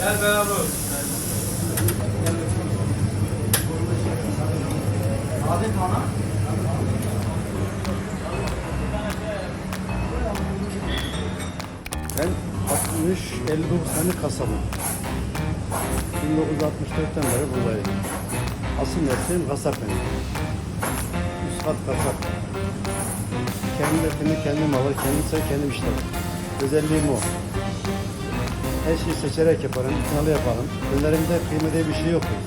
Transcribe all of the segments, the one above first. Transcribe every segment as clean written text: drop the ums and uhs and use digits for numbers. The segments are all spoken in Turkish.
Ben 60-59 tane kasabım. 1964'ten beri buradayım. Asıl mesleğim kasap benim. Üst kat kasap. Kendi etimi kendim alır, kendim işlerim. Özelliğim o. Her şeyi seçerek yaparım, kınalı yaparım. Dönerimde kıymete bir şey yoktur.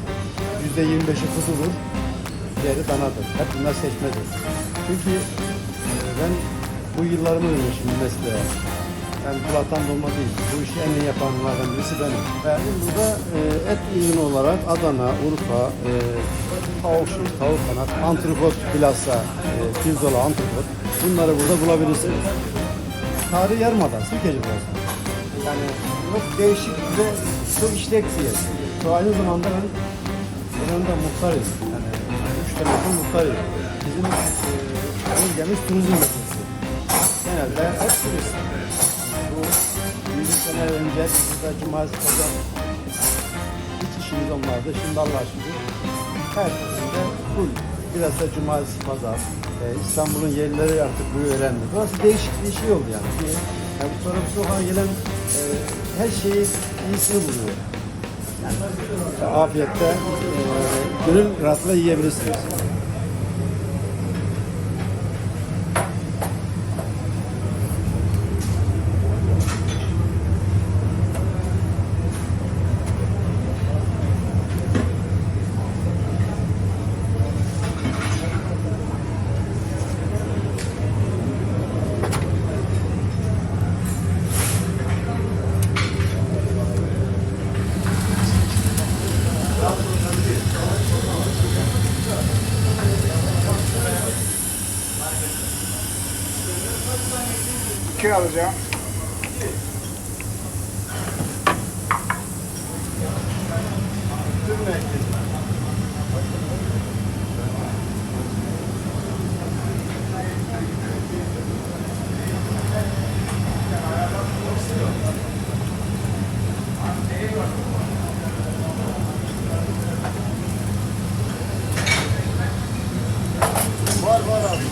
%25'i kuzudur, diğeri danadır. Hep bunlar seçmedir. Çünkü ben bu yıllarımı vermişim mesleğe. Yani kulaktan dolma değil. Bu işi en iyi yapanlardan birisi benim. Yani burada et ürünü olarak Adana, Urfa, tavuk kanat, antrikot bilhassa, pirzola antrikot. Bunları burada bulabilirsiniz. Tarihi Yarımada, Sirkeci burası. Yani çok değişik ve çok işlek bir yer. Aynı zamanda ben buranın muhtarıyım. Yani 3 tane muhtarıyım. Bizim bölgemiz turizm meselesi. Genelde hep turist. Bu 100 sene önce burada cumartesi pazar hiç işimiz olmadı. Şimdi Allah'a şükür her türlü full. Biraz da cumartesi pazar. İstanbul'un yerleri artık bu öğrendi. Burası değişik bir şey oldu yani. Yani sonra bu sokağa gelen her şeyi iyisini buluyor. Yani, afiyette gönül rahatlıkla yiyebilirsiniz. İki alacağım. Var abi.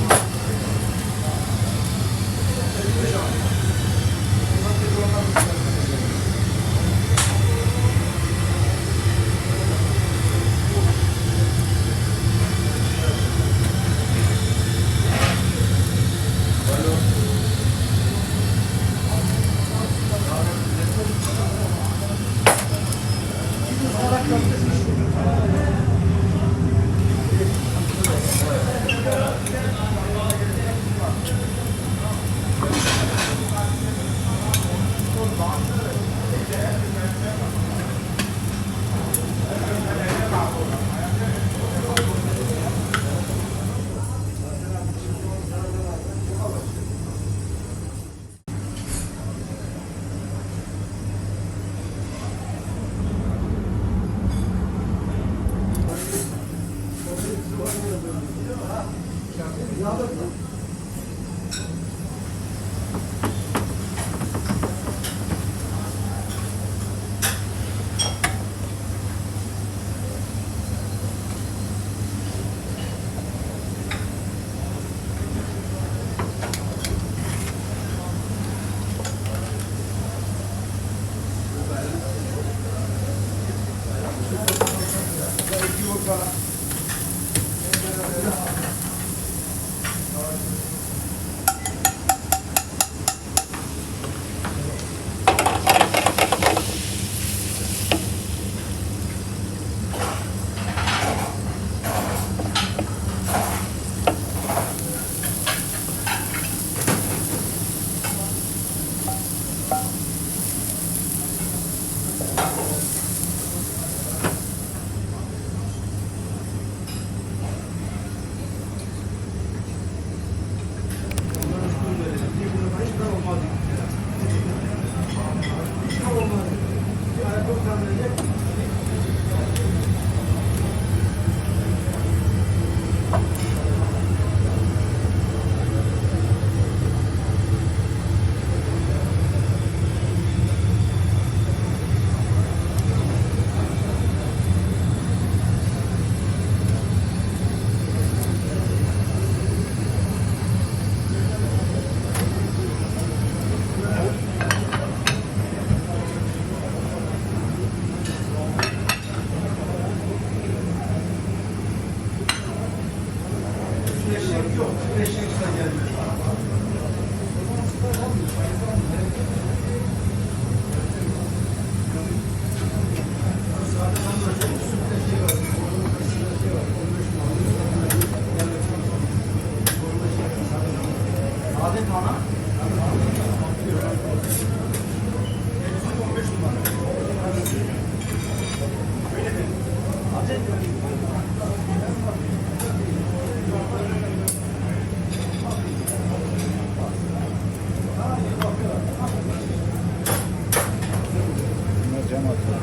Bunlar cam atıyor.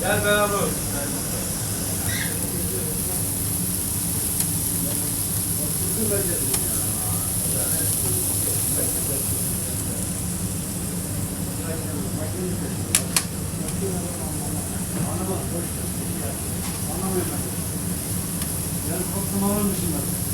Gel beraber. Yani korktum alır mısın bak?